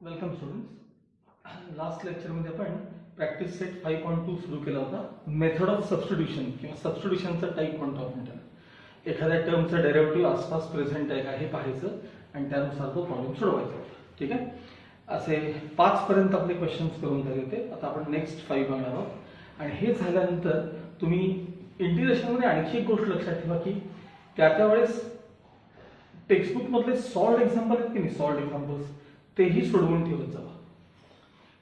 Welcome students. Last लेक्चरमध्ये आपण practice set 5.2 सुरू केला होता. मेथड ऑफ सबस्टिट्यूशन किंवा सबस्टिट्यूशनचा टाईप म्हणतो आपण त्याला. एखाद्या टर्मचा डेरिव्हेटिव्ह आसपास प्रेझेंट आहे का हे पाहायचं आणि त्यानुसार तो प्रॉब्लेम सोडवायचा होता. ठीक आहे. असे 5 पर्यंत आपले क्वेश्चन्स करून झाले होते. आता आपण नेक्स्ट 5 बघणार आहोत आणि हे झाल्यानंतर तुम्ही इंटिग्रेशनमध्ये आणखी एक गोष्ट लक्षात ठेवा की त्या वेळेस टेक्स्टबुक मधले सॉल्ड एक्झाम्पल आहेत की नाही, सॉल्ड एक्झाम्पल्स तेही सोडवून ठेवत जावा.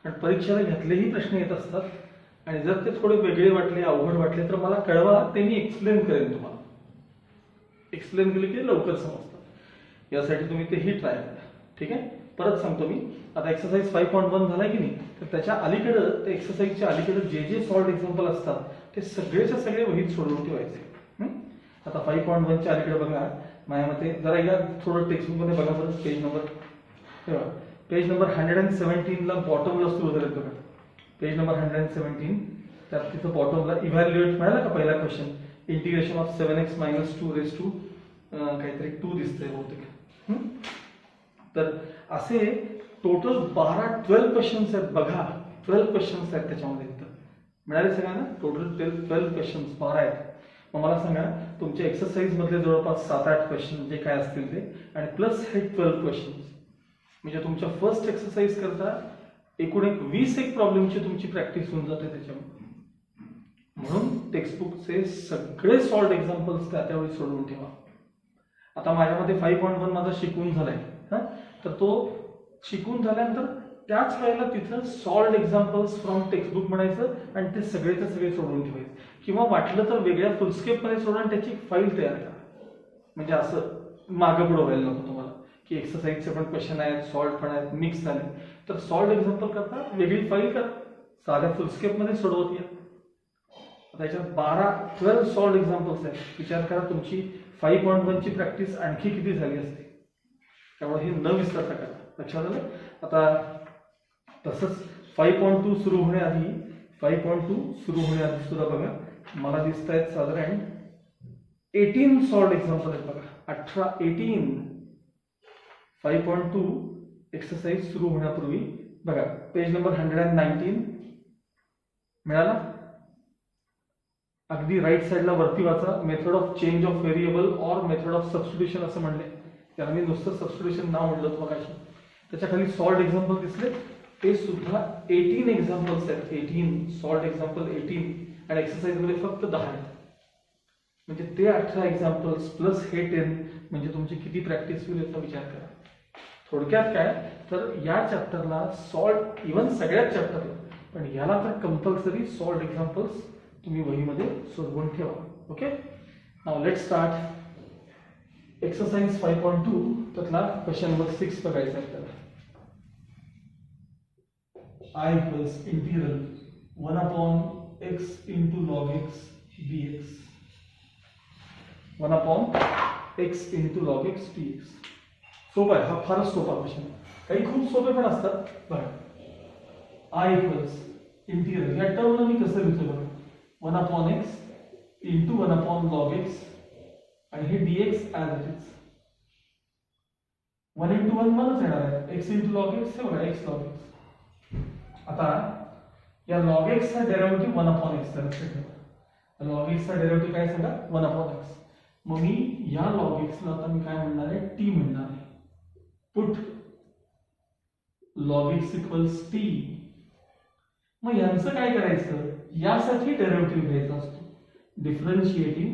कारण परीक्षेला घेतलेही प्रश्न येत असतात आणि जर ते थोडे वेगळे वाटले, अवघड वाटले तर मला कळवा, ते मी एक्सप्लेन करेन तुम्हाला. एक्सप्लेन केले की लवकर समजतात. यासाठी तुम्ही तेही ट्राय करा. ठीक आहे. परत सांगतो मी, आता एक्सरसाइज 5.1 झालाय की नाही, तर त्याच्या अलीकडं ते एक्सरसाइजच्या अलीकडे जे जे सॉल्ड एक्झाम्पल असतात ते सगळेच्या सगळे वहीत सोडवून ठेवायचे. आता 5.1च्या अलीकडे बघा, माझ्या मते जरा या थोडं टेक्स्टबुकमध्ये बघा बरं. पेज नंबर 117ला बॉटमला सुरू झाले बघा. पेज नंबर 117 त्यात तिथं बॉटमला इव्हॅल्युएट मिळाला का पहिला question, integration of 7x - 2 raise to काहीतरी 2 दिसतंय बहुतेक. तर असे टोटल 12 क्वेश्चन्स आहेत बघा. 12 क्वेश्चन्स आहेत त्याच्यामध्ये. इथं मिळाले सगळ्यांना टोटल 12 क्वेश्चन्स 12 आहेत. मग मला सांगा तुमच्या एक्सरसाइज मधले जवळपास 7-8 क्वेश्चन जे काय असतील ते आणि प्लस हे 12 क्वेश्चन्स म्हणजे तुमच्या फर्स्ट एक्सरसाइज करता एकूण 20 प्रॉब्लेमची तुमची प्रॅक्टिस होऊन जाते त्याच्यामध्ये. म्हणून टेक्स्टबुकचे सगळे सॉल्ड एक्झाम्पल्स त्यावेळी सोडवून ठेवा. आता माझ्यामध्ये 5.1 माझा शिकून झालाय. तर तो शिकून झाल्यानंतर त्याच वेळेला तिथं सॉल्ड एक्झाम्पल्स फ्रॉम टेक्स्टबुक म्हणायचं आणि ते सगळेचे सगळे सोडवून ठेवायचे. किंवा वाटलं तर वेगळ्या फुलस्केपमध्ये सोडा आणि त्याची फाईल तयार करा. म्हणजे असं मागं पुढं व्हायला नको तुम्हाला की एक्सरसाइजचे पण क्वेश्चन आहेत, सॉल्ड पण आहेत, मिक्स झाले. तर सॉल्ड एक्झाम्पल करता वेगळी फाईल करा, साध्या फुलस्केपमध्ये सोडवत या. आता याच्यात 12 सॉल्ड एक्झाम्पल्स आहेत. विचार करा तुमची 5.1ची प्रॅक्टिस आणखी किती झाली असते. त्यामुळे हे न विसरता करा. लक्षात आलं. आता तसंच 5.2 सुरू होण्याआधी सुद्धा बघा मला दिसत आहेत साधारण 18 सॉल्ड एक्झाम्पल आहेत बघा. 18 5.2 एक्सरसाइज सुरू होण्यापूर्वी बघा. पेज नंबर 119 मिळाला. अगदी राईट साईडला वरती वाचा. Method of change of variable or method of substitution असं म्हणले. त्याला मी नुसतं सबस्टिट्यूशन नाव म्हणलं होतं मगाशी. त्याच्या खाली सॉल्ड एक्झाम्पल दिसले. ते सुद्धा 18 एक्झाम्पल्स आहेत. 18 सॉल्ड एक्झाम्पल 18 आणि एक्सरसाइज मध्ये फक्त 10 आहेत. म्हणजे ते 18 एक्झाम्पल्स प्लस हे 10 म्हणजे तुमची किती प्रॅक्टिस होईल याचा विचार करा. थोडक्यात काय तर या चॅप्टरला सॉल्ड, इव्हन सगळ्याच चॅप्टरला, पण याला तर कंपल्सरी सॉल्ड एक्झाम्पल्स तुम्ही वहीमध्ये सोडवून ठेवा. Okay. Now let's start exercise 5.2. त्यातला क्वेश्चन नंबर 6 बघायचा आहे आपल्याला. I equals integral 1/x into log x dx. 1/x into log x dx. सोपा आहे. हा फारच सोपा क्वेश्चन आहे. काही खूप सोपे पण असतात बघा. I equals इंटिग्रल या टर्मला मी कसं लिहितो बघा. 1/x into 1/log x आणि हे dx as it is. 1 into 1 1च येणार आहे. x into log x हे बघा x log x. आता या log x चा डेरिव्हेटिव्ह 1/x लक्षात ठेवा. log x चा डेरिव्हेटिव्ह काय सांगा 1/x. मग मी या log x ला आता मी काय म्हणणार आहे t म्हणणार आहे. Put log x equals t. मग यांचं काय करायचं, यासाठी डेरिव्हेटिव्ह घ्यायचा असतो. Differentiating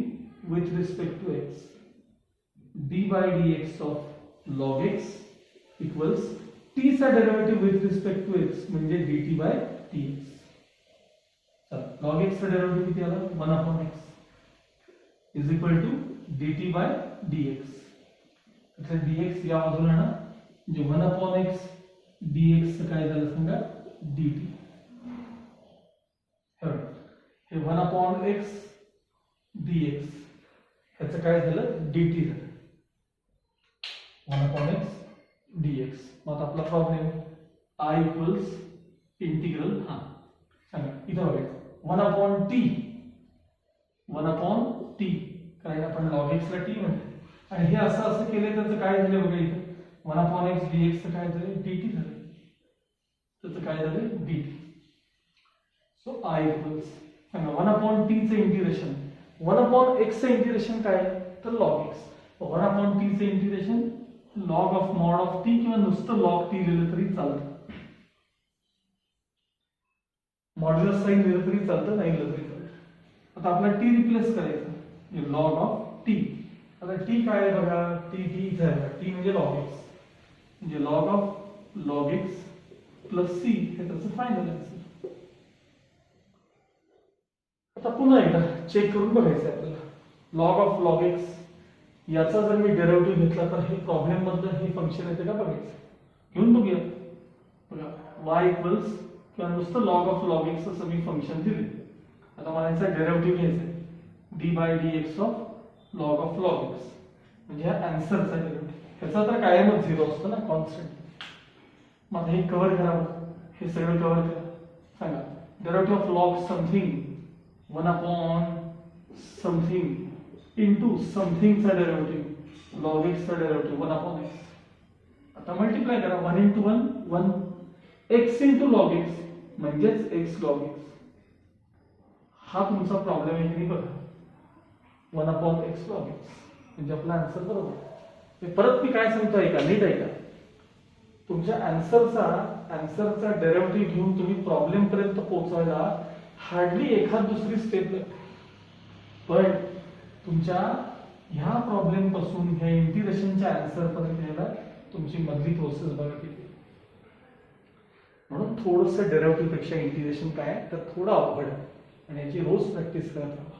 with respect to x. d by dx of log x equals t चा derivative with respect to x म्हणजे dt by dx. log x चा डेरिव्हेटिव्ह किती आला 1/x is equal to dt by dx. तर dx या बाजूला ना म्हणजे 1/x dx चं काय झालं सांगा dt. हे 1/x dx याचं काय झालं dt झालं. 1/x dx. मग आपला प्रॉब्लेम I equals इंटिग्रल सांगा इथं बघायचं 1/t. 1/t कारण आपण log x ला t म्हणतो आणि हे असं केलं त्याचं काय झालं बघा इथं 1/x dx चं काय झालं dt झालं. त्याचं काय झालं dt. सो I इक्वल्स सांगा 1/t चे इंटिग्रेशन 1/x चे इंटिग्रेशन काय तर log x. 1/t चे integration log of mod of t किंवा नुसतं log t लिहिलं तरी चालतं. मॉड्युलस साइन लिहिलं तरी चालतं नाही लिहिलं तरी चालतं. आता आपल्याला t रिप्लेस करायचं log ऑफ t. आता t काय आहे बघा t इथे आहे t म्हणजे log x म्हणजे log of log x plus c हे त्याचं फायनल आन्सर. आता पुन्हा एकदा चेक करून बघायचं आपल्याला log ऑफ log x याचा जर मी डेरिव्हेटिव्ह घेतला तर हे प्रॉब्लेम मधलं हे फंक्शन येते का बघायचं घेऊन बघूया. बघा y इक्वल्स किंवा नुसतं log ऑफ log x असं मी फंक्शन दिले. आता मला याचा डेरिव्हेटिव्ह घ्यायचा आहे d/dx of log of log x म्हणजे हा आन्सरचा डेरिव्हेटिव्ह. ह्याचा तर कायमच 0 असतो ना कॉन्स्टंट. मग हे कव्हर करा हे सगळं कव्हर करा. सांगा derivative of log something 1 something into समथिंगचा डेरिव्हेटिव्ह log x चा डेरिव्हेटिव्ह 1/x. आता मल्टिप्लाय करा 1 into 1 x into log x म्हणजेच x log x. हा तुमचा प्रॉब्लेम आहे की नाही बघा 1/x log x म्हणजे आपला आन्सर बरोबर. परत मी काय सांगतो ऐका नीट ऐका. तुमच्या आन्सरचा डेरिव्हेटिव्ह घेऊन तुम्ही प्रॉब्लेम पर्यंत पोहोचायला हार्डली एखाद दुसरी स्टेप लागते. पण तुमच्या ह्या प्रॉब्लेम पासून ह्या इंटिग्रेशनच्या आन्सर पर्यंत यायला तुमची मधली प्रोसेस बघा किती. म्हणून थोडंसं डेरिव्हेटिव्ह पेक्षा इंटिग्रेशन काय तर थोडं अवघड आहे आणि याची रोज प्रॅक्टिस करत राहा.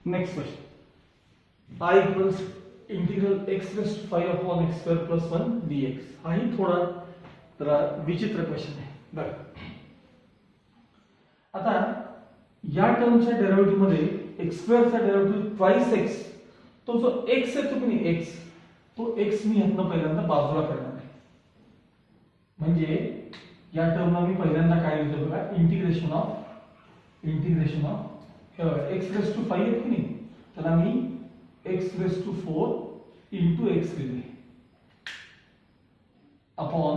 Next question I equals integral x raised to 5 upon x square plus 1 dx. हाही थोडा जरा विचित्र क्वेश्चन आहे बघा. आता या टर्मच्या डेरिव्हेटिव्ह मध्ये x स्क्वेअरचा डेरिव्हेटिव्ह ट्वाइस x तो जो x आहे तो की x तो x मी ह्यातनं पहिल्यांदा बाजूला करणार आहे. म्हणजे या टर्मला मी पहिल्यांदा काय लिहितो बघा integration of x raised to 5 आहे की नाही त्याला मी x raised to 4 into x लिहिले upon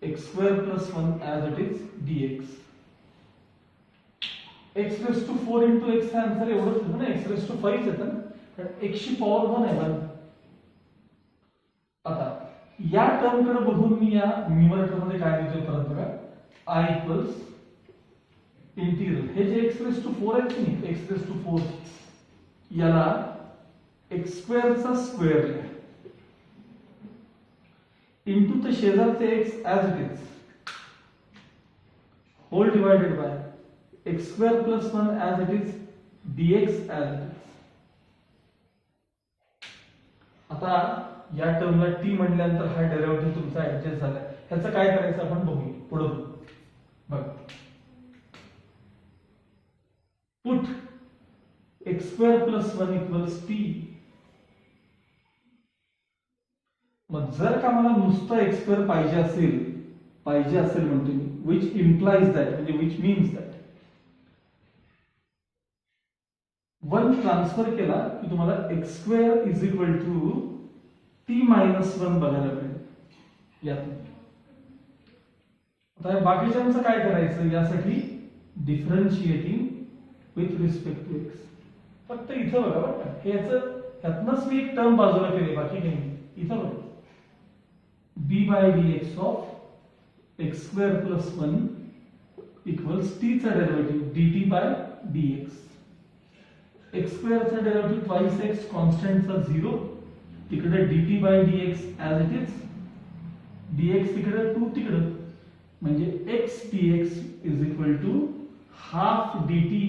x square plus 1 as it is dx. x raised to 4 into x हा आन्सर एवढंच येतो ना x raised to 5 येतं ना कारण x ची पॉवर 1 आहे 1. आता या टर्म कडे बघून मी या न्यूमरेटर मध्ये काय लिहितोय परत बघा I इक्वल्स इंटिग्रल हे जे x raised to 4 आहे की नाही x raised to 4 याला x स्क्वेअर चा स्क्वेअर लिहा इंटू ते शेजारचे x as it is whole divided by x square plus 1 as it is dx as it is. आता या टर्मला t म्हटल्यानंतर हा डेरिव्हेटिव्ह तुमचा ऍडजस्ट झाला. ह्याचं काय करायचं आपण बघूया पुढे बघ. Put x square plus 1 equals t. मग जर का मला नुसतं x square पाहिजे असेल म्हणतो मी which implies that म्हणजे which means that 1 ट्रान्सफर केला की तुम्हाला x square is equal to t minus 1 बघायला मिळेल यात. आता बाकीच्यांचं काय करायचं यासाठी differentiating with respect to x. फक्त इथं बघा बरं का हे ह्यातनच मी एक टर्म बाजूला केली बाकी नाही. इथं बघा d/dx of x square plus 1 equals t चा डेरिव्हेटिव्ह dt/dx. x square चा डेरिव्हेटिव्ह ट्वाइस x कॉन्स्टंट चा 0 तिकडे dt/dx as it is dx तिकडे 2 तिकडे म्हणजे x dx is equal to half dt.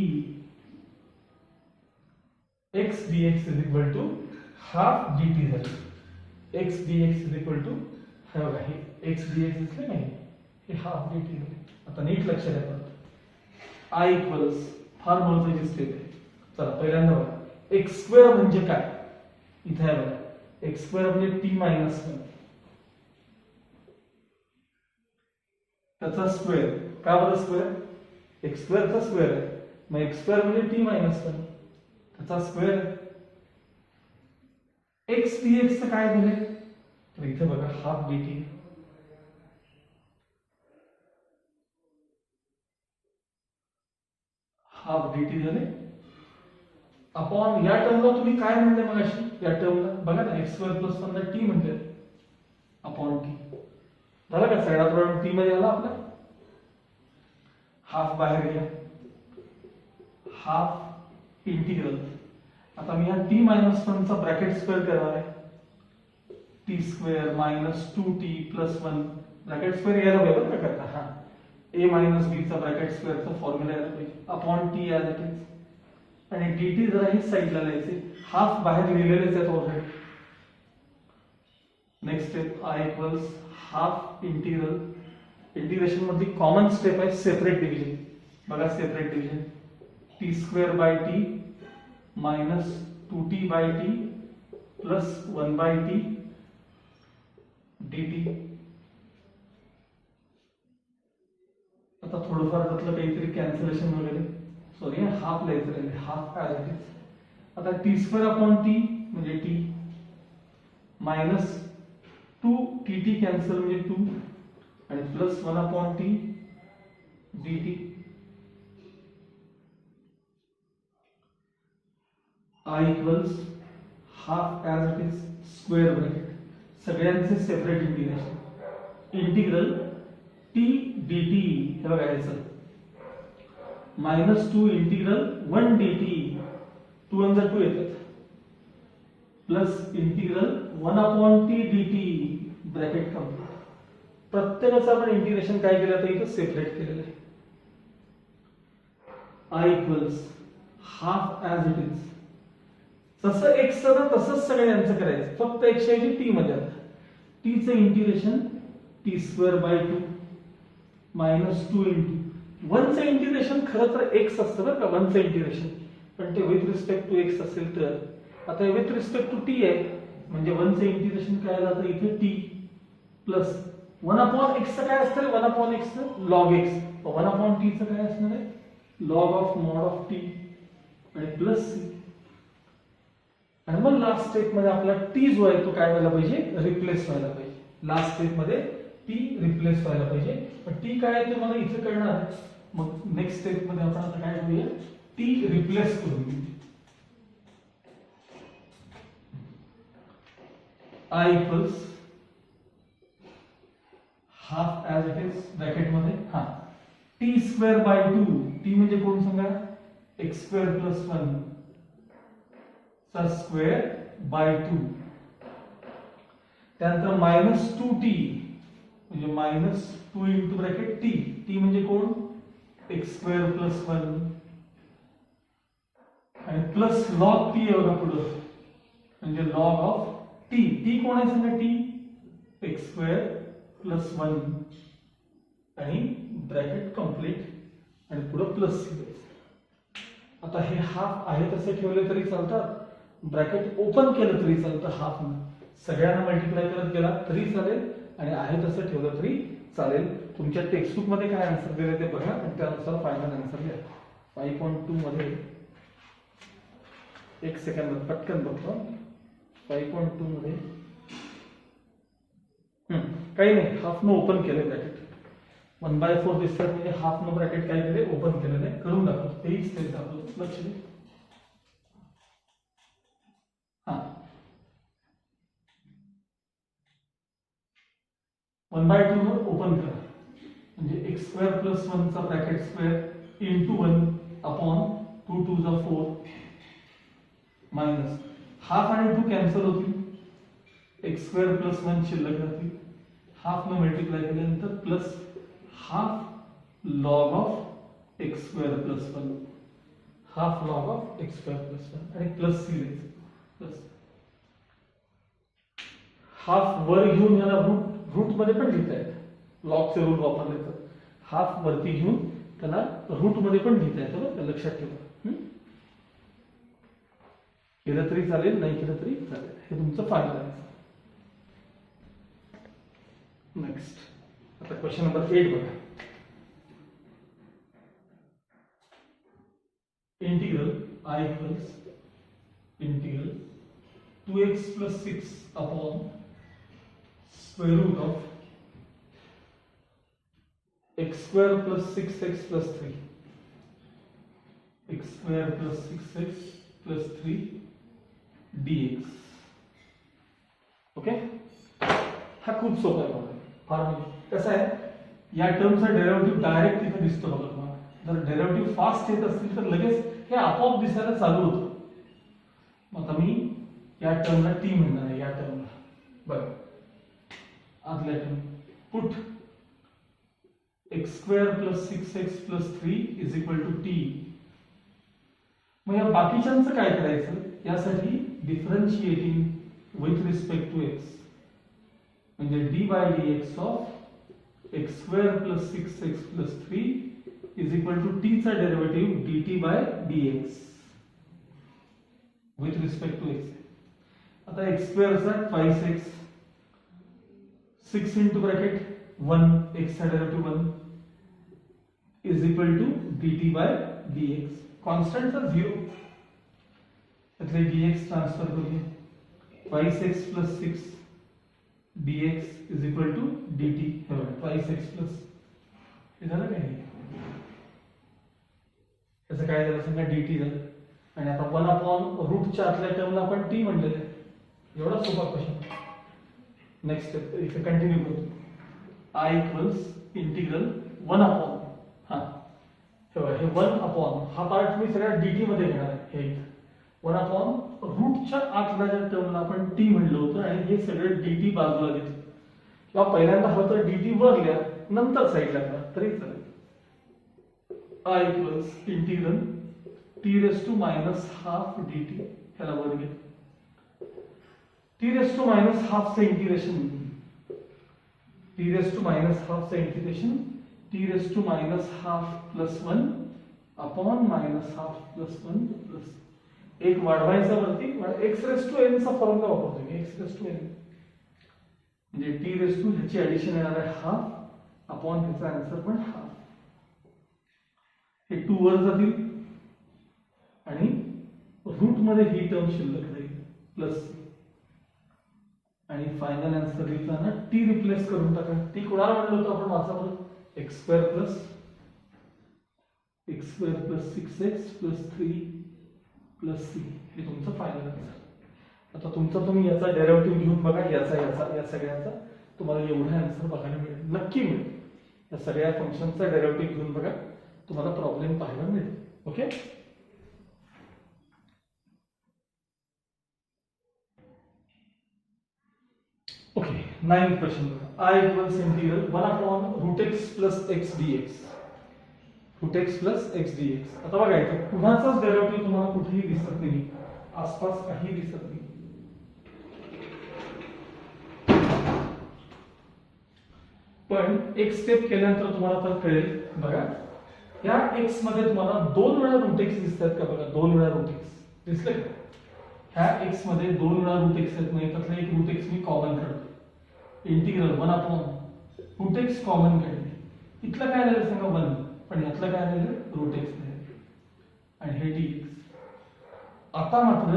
x dx is equal to half dt झालं. x dx is equal to हे बघा हे x dx असले नाही हे हाफ dt झाले. आता नीट लक्षात द्या I इक्वल्स फार महत्त्वाची स्टेप आहे. चला पहिल्यांदा बघा x स्क्वेअर म्हणजे काय इथे आहे बघा x स्क्वेअर म्हणजे t minus 1 त्याचा स्क्वेअर. का बरं स्क्वेअर x स्क्वेअरचा स्क्वेअर आहे मग x स्क्वेअर म्हणजे t minus 1 त्याचा स्क्वेअर. एक्स dx चं काय झाले, तर इथे बघा हाफ dt, हाफ dt झाले अपॉन या टर्मला तुम्ही काय म्हणले मग अशी, या टर्मला बघा ना एक्स स्क्वेअर प्लस 1 टी म्हणते अपॉन टी झाला का, सगळा प्रॉब्लेम टी मध्ये आला आपला, हाफ बाहेर घ्या, हाफ इंटिग्रल, आता मी हा टी मायनस 1 चा ब्रॅकेट स्क्वेअर करणार आहे, T square minus 2t plus 1 bracket square यायला पाहिजे बरं का करता, हा a मायनस b चा ब्रॅकेट स्क्वेअरचा फॉर्म्युला यायला पाहिजे upon T as it is, आणि dt जरा ही साइडला लिहायचे, हाफ बाहेर लिहिलेलेच आहेत already. Next step i equals half integral, integration मधली कॉमन स्टेप आहे सेपरेट डिव्हिजन, बघा separate division, t square by t minus 2t by t plus 1 by t dt. आता थोडंफार त्यातलं काहीतरी कॅन्सलेशन वगैरे, सॉरी हाफ लिहायचं राहिले, हाफ ॲज इट इज. आता टी स्क्वेअर अपॉन टी म्हणजे टी मायनस 2tt कॅन्सल म्हणजे 2 आणि plus 1 upon T dt. I equals half as it is square bracket, सगळ्यांचे separate integration, integral T dt हे बघायचं minus 2 integral 1 dt, 2 1 2 येतात, plus integral 1 upon T dt bracket complete. प्रत्येकाचं आपण integration काय केलं तर इथं सेपरेट केलेलं आहे. I equals half as it is, जसं x ना तसंच सगळ्यांचं करायचं, फक्त x ऐवजी t मध्ये आता t चं integration T square bye 2 minus 2 into 1 चं इंटिग्रेशन खरं तर x असतं बरं का, 1 चं इंटिग्रेशन, पण ते विथ रिस्पेक्ट टू x असेल तर, आता विथ रिस्पेक्ट टू t आहे म्हणजे 1 चं इंटिग्रेशन काय जातं इथे t प्लस 1 अपॉन x चं काय असतं, 1 upon x log x, 1 upon t चं काय असणार आहे log of mod of t आणि प्लस c. आणि मग लास्ट स्टेप मध्ये आपला टी जो आहे तो काय व्हायला पाहिजे, रिप्लेस व्हायला पाहिजे. लास्ट स्टेप मध्ये टी रिप्लेस व्हायला पाहिजे, पण टी काय आहे ते मला इथे कळणार आहे. मग नेक्स्ट स्टेप मध्ये आपण आता काय करूया, टी रिप्लेस करू. I equals half as it is bracket मध्ये, हा टी स्क्वेअर बाय 2, टी म्हणजे कोण सांगा, एक्स स्क्वेअर प्लस 1 चा स्क्वेअर बाय 2, त्यानंतर मायनस 2t म्हणजे minus 2 into bracket T, T म्हणजे कोण एक्स स्क्वेअर प्लस 1 आणि प्लस लॉग टी बघा पुढं म्हणजे लॉग ऑफ टी, टी कोण आहे सांगा, टी एक्स स्क्वेअर प्लस 1 आणि ब्रॅकेट कंप्लीट आणि पुढं प्लस सी. आता हे हाफ आहे तसे ठेवले तरी चालतात, ब्रॅकेट ओपन केलं तरी चालतं, हाफ न सगळ्यांना मल्टिप्लाय करत गेला तरी चालेल आणि आहे तसं ठेवलं तरी चालेल. तुमच्या टेक्स्टबुक मध्ये काय आन्सर दिले ते बघा आणि त्यानुसार फायनल आन्सर द्या. 5.2 मध्ये एक सेकंड पटकन बघतो. 5.2 मध्ये काही नाही, हाफ न ओपन केले ब्रॅकेट, 1/4 दिसतात म्हणजे हाफ न ब्रॅकेट काय केले ओपन केलेलं आहे, करून दाखवतो तेच तेच दाखवतो, लक्ष दे. हा 1/2 वर ओपन करा म्हणजे एक्स स्क्वेअर प्लस 1 चा ब्रॅकेट स्क्वेअर इंटू 1 अपॉन 2 2 जा 4 मायनस हाफ आणि 2 कॅन्सल होतील, एक्स स्क्वेअर प्लस 1 शिल्लक राहतील, हाफ न मल्टिप्लाय केल्यानंतर plus half log of x square plus 1, half log of x square plus 1 आणि प्लस सी प्लस हाफ वर घेऊन याला रूट मध्ये पण लिहिता येतं, लॉगचे रूल वापरले तर हाफ वरती घेऊन त्याला रूट मध्ये पण लिहिता येतं बरं, लक्षात ठेवा. केलं तरी चालेल, नाही केलं तरी चालेल, हे तुमचं फायदा आहे. नेक्स्ट आता क्वेश्चन नंबर 8 बघा. Integral I equals integral 2x plus 6 upon square root of x square plus 6x plus 3, x square plus 6x plus 3 dx. Okay, हा खूप सोपा आहे बघा, फार म्हणजे कसं आहे, या टर्मचा डेरिव्हेटिव्ह डायरेक्ट तिथे दिसतो बघा तुम्हाला. जर डेरिव्हेटिव्ह फास्ट येत असतील तर लगेच हे आपोआप दिसायला चालू होतं. मग आता मी या टर्मला टी म्हणणार आहे. या टर्मला बघा, आतल्या term put x square plus 6x plus 3 is equal to t. मग या बाकीच्यांचं काय करायचं, यासाठी differentiating with respect to x, म्हणजे d by dx of x square plus 6x plus 3 is equal to t चा derivative dt by dx with respect to x. आता x square चा twice x, 6 into bracket 1, x चा derivative 1 is equal to dt by dx. Constant चा 0, त्यातले dx transfer करूया, twice x plus 6 dx is equal to dt. हे बघा, twice x plus, हे झालं काय, त्याचं काय झालं सांगा, dt झालं. आणि आता 1 अपॉन रूटच्या आतल्या टर्मला आपण t म्हणलेलं आहे. एवढा सोपा क्वेश्चन. नेक्स्ट स्टेप इथे कंटिन्यू करतो. I इक्वल्स इंटिग्रल 1 अपॉन, हा हे 1 अपॉन, हा पार्ट मी सगळ्या dt मध्ये घेणार आहे. हे 1 अपॉन रूटच्या आतल्या ज्या टर्मला आपण t म्हणलं होतं, आणि हे सगळे dt बाजूला घेतलं, किंवा पहिल्यांदा हवं तर dt वर लिहा, नंतर साईडला करा तरी चालेल. I equals integral t raise to minus half dt, ह्याला वर घे. t raise to minus half चे integration, t raise to minus half चे integration t raise to minus half plus 1 upon minus half plus 1 plus एक वाढवायचा वरती, x raise to n चा formula वापरतो मी, x रेस टू n म्हणजे t raise to ह्याची ऍडिशन येणार आहे हाफ अपॉन ह्याचा आन्सर पण हाफ. हे 2 वर जातील आणि रूट मध्ये ही टर्म शिल्लक राहील प्लस, आणि फायनल आन्सर लिहिताना t रिप्लेस करून टाका. t कोणाला म्हणलं होतं आपण वाचा बरं, x square plus 6x plus 3 plus c, हे तुमचं फायनल आन्सर. आता तुमचा तुम्ही याचा डेरिव्हेटिव्ह घेऊन बघा, याचा या सगळ्याचा तुम्हाला एवढा आन्सर बघायला मिळेल, नक्की मिळेल. या सगळ्या फंक्शनचा डेरिव्हेटिव्ह घेऊन बघा, तुम्हाला प्रॉब्लेम पाहायला मिळेल. ओके, ओके, 9th क्वेश्चन बघा. I equals integral 1 upon root x plus x dx, root x plus x dx. आता बघा इथे पुन्हाचाच डेरिव्हेटिव्ह तुम्हाला कुठेही दिसत नाही, आसपास काही दिसत नाही. पण एक स्टेप केल्यानंतर तुम्हाला तर कळेल. बघा, या x मध्ये तुम्हाला 2 वेळा रूट x दिसतात का, बघा 2 वेळा रूट x दिसले का. ह्या x मध्ये 2 वेळा रूट x आहेत, म्हणजे त्यातला एक रूट x मी कॉमन काढतो. Integral 1 upon root x common काढले, इथलं काय झालं सांगा 1, पण यातलं काय झालं रूट x नाही, आणि हे dx. आता मात्र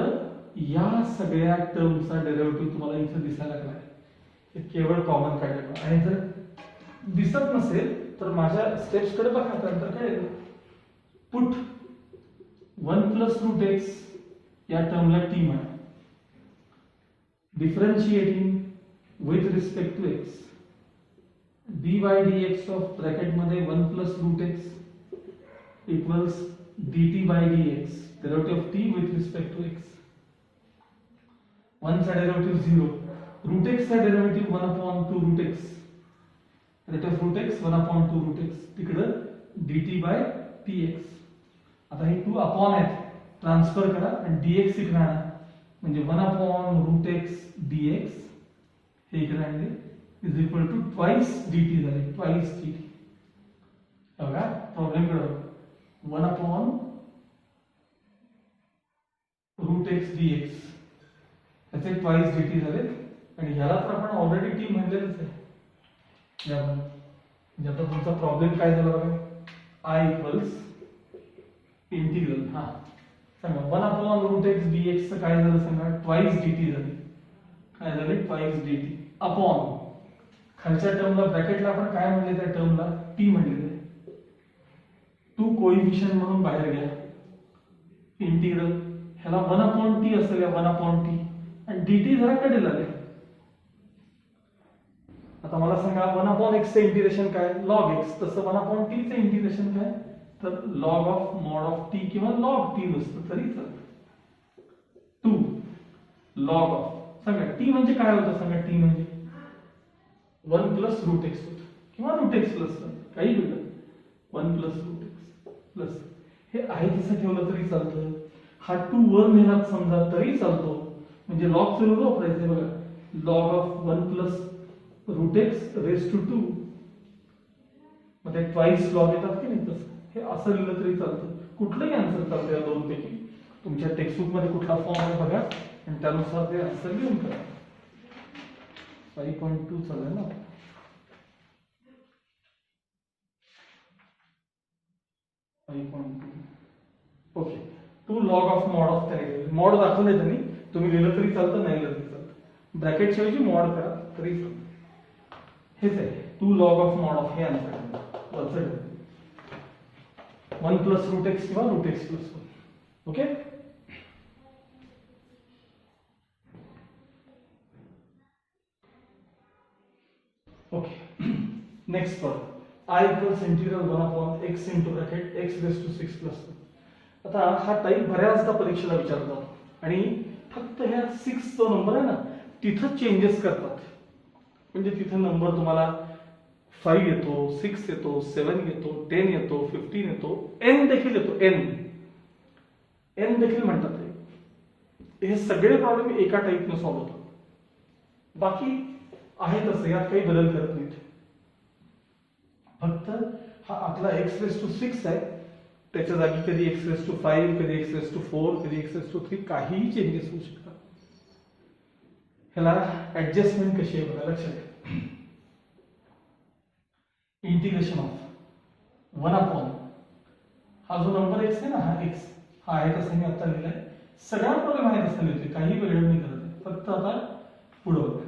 या सगळ्या टर्मचा डेरिव्हेटिव्ह तुम्हाला इथे दिसायला लागला आहे, हे केवळ कॉमन काढलेलं. आणि जर दिसत नसेल तर माझ्या स्टेप्स कडे बघा, त्यानंतर काय पुट 1 प्लस रूट x या टर्मला t म्हणा, differentiating with respect to x, d by dx of bracket मध्ये 1 plus root x equals dt by dx, derivative of t with respect to x. 1 चा डेरिव्हेटिव्ह 0, रूट x चा derivative 1 upon 2 root x, derivative root x 1 upon 2 root x, तिकडे dt by dx. आता हे 2 upon आहेत, transfer करा आणि dx इकडे आणा, म्हणजे 1 अपॉन रूट x dx हे इकडे आणले is equal to twice dt झाले, ट्वाइस dt. बघा प्रॉब्लेम कडे 1 अपॉन रूट x dx याचे ट्वाइस dt झाले, आणि याला तर आपण ऑलरेडी t म्हणलेलंच आहे. म्हणजे आता तुमचा प्रॉब्लेम काय झाला बघा, I इक्वल्स इंटिग्रल, हा सांगा 1/√x dx चं काय झालं सांगा, ट्वाइस dt झाली. काय झाले, ट्वाइस dt अपॉन खालच्या टर्मला ब्रॅकेटला आपण काय म्हणले, त्या टर्मला t म्हणले. टू कोइफिशियंट म्हणून बाहेर घ्या. इंटिग्रल ह्याला 1/t असेल, 1/t आणि dt जरा कडेला आले. आता मला सांगा 1/x चे इंटिग्रेशन काय, log x. तसं 1/t चे इंटिग्रेशन काय, तर log of mod of t किंवा log t नसतं तरी चालतं. 2 log ऑफ, सांगा t म्हणजे काय होतं, सांगा t म्हणजे 1 + √x होतं किंवा √x प्लस काही वेगळं, 1 + √x प्लस. हे आहे तसं ठेवलं तरी चालतं. हा 2 वर नेला समजा तरी चालतो. म्हणजे log चे रूल वापरायचे बघा, log of 1 + √x raise to 2 मध्ये ट्वाइस लॉग येतात की नाही, तसं हे असं लिहिलं तरी चालतं. कुठलंही आन्सर चालतं या दोन पैकी. तुमच्या टेक्स्टबुक मध्ये कुठला फॉर्म आहे बघा आणि त्यानुसार ते आन्सर लिहून करा. 5.2 चालू आहे ना. Okay, 2 log of mod of त्याने मॉड दाखवले त्यांनी, तुम्ही लिहिलं तरी चालतं, नाही लिहिलं तरी चालतं. ब्रॅकेटच्या ऐवजी मॉड करा तरी चालतं. हेच आहे 2 log ऑफ मॉड ऑफ, हे आन्सर 1 + √x किंवा √x + 1. Okay, okay. Next problem, I = integral 1/x × bracket x raise to 6 + 1. आता हा टाइप बऱ्याचदा परीक्षेला विचारतात आणि फक्त ह्या 6 जो नंबर आहे ना तिथं चेंजेस करतात. म्हणजे तिथे नंबर तुम्हाला 5 येतो, 6 येतो, 7 येतो, 10 येतो, 15 येतो, n देखील येतो. n देखील म्हणतात. हे सगळे प्रॉब्लेम एका टाइपने सॉल्व्ह होतात. बाकी आहे तसं, यात काही बदल करत नाहीत. फक्त हा आपला x⁶ आहे, त्याच्या जागी कधी x⁵, कधी x⁴, कधी x⁵, काहीही चेंजेस होऊ शकतात. ह्याला ऍडजस्टमेंट कशी आहे बघा, लक्षात घ्या. इंटिग्रेशन ऑफ 1/, हा जो नंबर x आहे ना, हा x हा आहे तसं मी आता लिहिलाय. सगळा प्रॉब्लेम आहे तसं लिहितोय, काही वेगळं नाही करत आहे. फक्त आता पुढे बघा.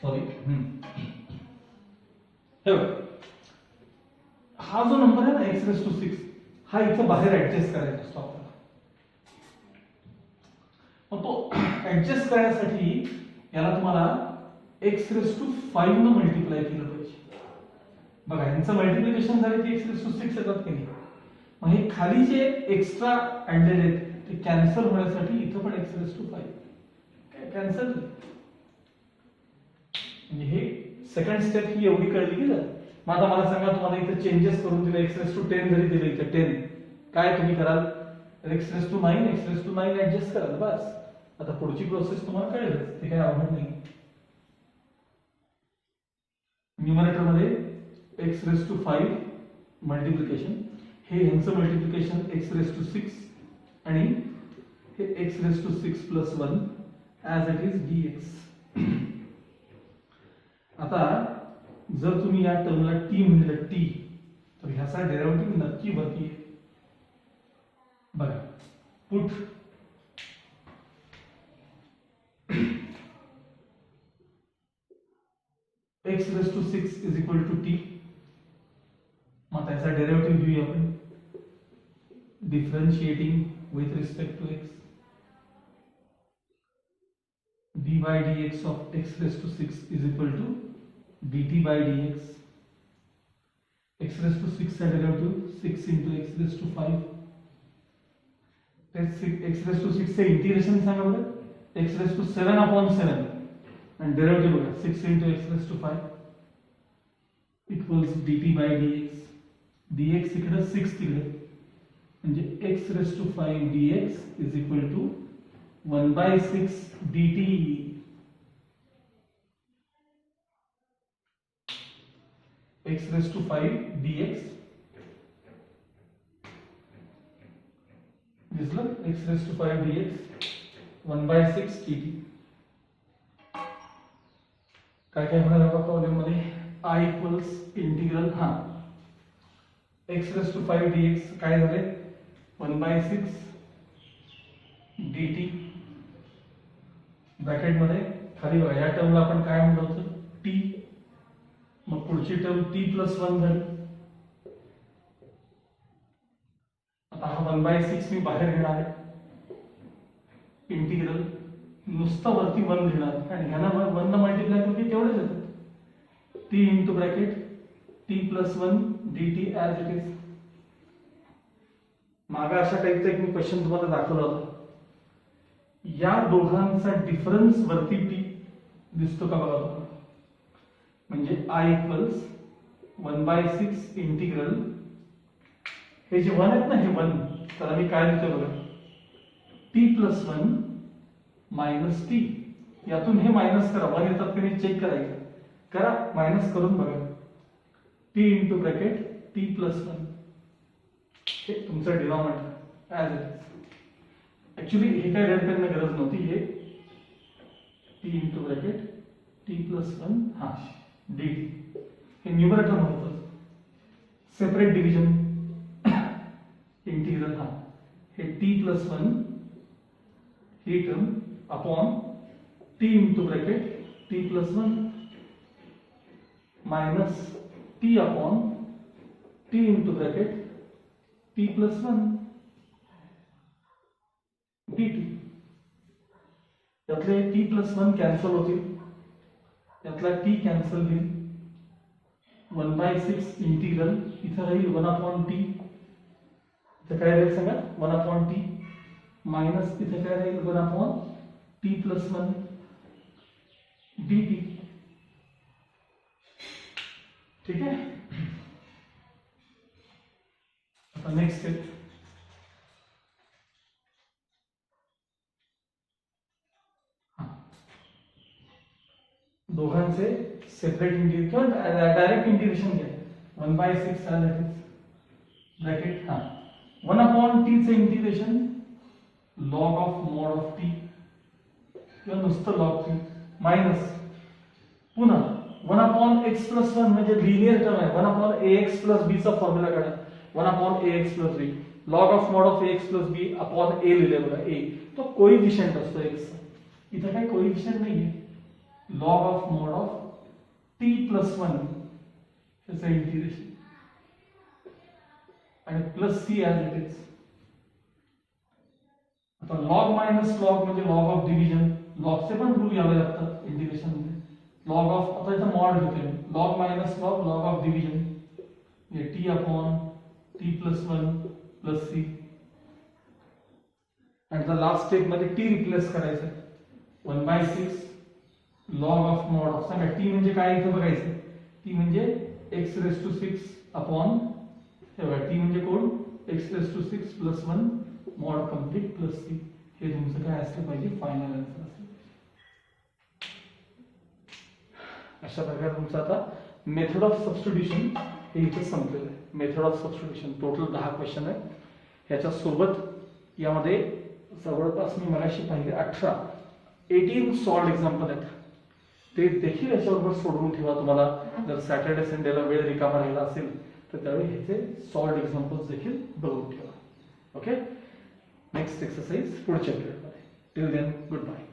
सॉरी, हे बघा, हा जो नंबर आहे ना x⁶, हा इथं बाहेर ऍडजस्ट करायचा असतो आपल्याला. मग तो ऍडजस्ट करण्यासाठी याला तुम्हाला x⁵ न मल्टिप्लाय केलं पाहिजे. बघा, यांचं मल्टिप्लिकेशन झाले की x⁶ येतात की नाही. मग हे खाली जे एक्स्ट्रा आणलेले आहेत ते कॅन्सल होण्यासाठी इथं पण x⁵ कॅन्सल. म्हणजे हे सेकंड स्टेप ही एवढी कळली की झालं. मग आता मला सांगा, तुम्हाला इथं चेंजेस करून दिले, x⁻10 जरी दिले इथं 10, काय तुम्ही कराल, x⁹ x⁹ ऍडजस्ट कराल बस. आता पुढची प्रोसेस तुम्हाला कळेलच, ते काही अवघड नाही. न्यूमरेटर मध्ये x⁵ मल्टिप्लिकेशन, हे ह्यांचं मल्टिप्लिकेशन x⁶ आणि हे x⁶ + 1 as it is dx. आता जर तुम्ही या टर्मला t म्हणलं t, तर ह्याचा डेरिव्हेटिव्ह नक्की वरती आहे. बघा, पुट x⁶ = t. मग त्याचा डेरिव्हेटिव्ह घेऊया आपण, differentiating with respect to x. dy/dx of x⁶ = dt/dx. x⁶ चा डेरिव्हेटिव्ह 6 × x⁵. x⁶ चे इंटिग्रेशन सांगा बरं, x⁷/7 आणि डेरिव्हेटिव्ह बघा 6 × x⁵ इक्वल्स dt/dx. dx इकडे 6 तिकडे, म्हणजे x⁵ dx = 1/6 dt. x⁵ dx दिसलं, x⁵ dx 1/6 dt. काय काय होणार आहे प्रॉब्लेम मध्ये, I = इंटिग्रल, हा एक्स रेस टू 5 dx काय झाले 1/6 dt ब्रॅकेट मध्ये खाली बघा या टर्मला आपण काय म्हणतो होतो t, मग पुढची टर्म t+1 झाली. आता हा 1/6 मी बाहेर घेणार आहे, इंटिग्रल नुसतं वरती 1 लिहिणार आणि ह्याला 1 न मल्टिप्लाय केलं की तेवढेच येतं. t into bracket t+1 dt as it is. मागा अशा टाईपचा एक मी क्वेश्चन तुम्हाला दाखवला होता. या दोघांचा डिफरन्स वरती t दिसतो का बघा तुम्हाला. म्हणजे I इक्वल्स 1/6 इंटिग्रल हे जे 1 आहेत ना हे 1, तर मी काय लिहितो बघा t+1 मायनस t. यातून हे मायनस करा, 1 येतात की नाही चेक करायचं, करा मायनस करून बघा. t इंटू ब्रॅकेट t+1 हे तुमचं denominator as it is. Actually हे काय रेड पेन गरज नव्हती, हे t इंटू ब्रॅकेट t+1 हा dt हे न्यूमरेटर म्हणतो. सेपरेट डिव्हिजन इंटिग्रल हा हे t+1 ही term upon t into bracket t+1 minus t upon t into bracket t+1 dt. यातले t+1 कॅन्सल होतील, यातला t कॅन्सल होईल. 1/6 इंटिग्रल इथं राहील 1/t. इथं काय राहील सांगा 1/t मायनस इथं काय राहील 1/t+1 dt. ठीक आहे. आता नेक्स्ट स्टेप दोघांचे सेपरेट इंटिग्रेशन किंवा डायरेक्ट इंटिग्रेशन घ्या. 1/6 ॲज इट इज ब्रॅकेट हा 1/t चे integration log of mod of t किंवा नुसतं लॉग t मायनस पुन्हा 1/x+1 म्हणजे लिनियर टर्म आहे. 1/ax+b चा फॉर्म्युला काढा. 1/ax+b log of mod of ax+b upon a लिहिले बघा. a तो कोइफिशिएंट असतो x. इथं काय कोइफिशिएंट नाहीये. Log of mod of t+1 त्याचं इंटिग्रेशन आणि plus c as it is. आता लॉग मायनस लॉग म्हणजे लॉग ऑफ डिव्हिजन. लॉगचे पण रूल घ्यावे लागतात इंटिग्रेशन मध्ये. लॉग ऑफ आता इथं मॉड घेतोय log minus log log of division म्हणजे t upon t+1 plus c. आणि आता लास्ट स्टेप मध्ये t रिप्लेस करायचं 1/6 लॉग ऑफ मॉड ऑफ सांगा t म्हणजे काय इथं बघायचं. t म्हणजे x⁻⁶ अपॉन हे बघा t म्हणजे कोण x⁻⁶ plus 1 mod complete plus c. हे तुमचं काय असलं पाहिजे फायनल आन्सर असलं. अशा प्रकारे तुमचं आता मेथड ऑफ सबस्टिट्यूशन हे इथे संपलेलं आहे. Method of substitution total 10 question आहे. ह्याच्या सोबत यामध्ये जवळपास मी मगाशी पाहिले 18 सॉल्व्ड एक्झाम्पल आहेत. ते देखील याच्याबरोबर सोडवून ठेवा. तुम्हाला जर सॅटर्डे संडेला वेळ रिकामा राहिला असेल तर त्यावेळी ह्याचे सॉल्व्ड एक्झाम्पल्स देखील बघून ठेवा. ओके. नेक्स्ट एक्सरसाइज पुढच्या पिरियडमध्ये. Till then good bye.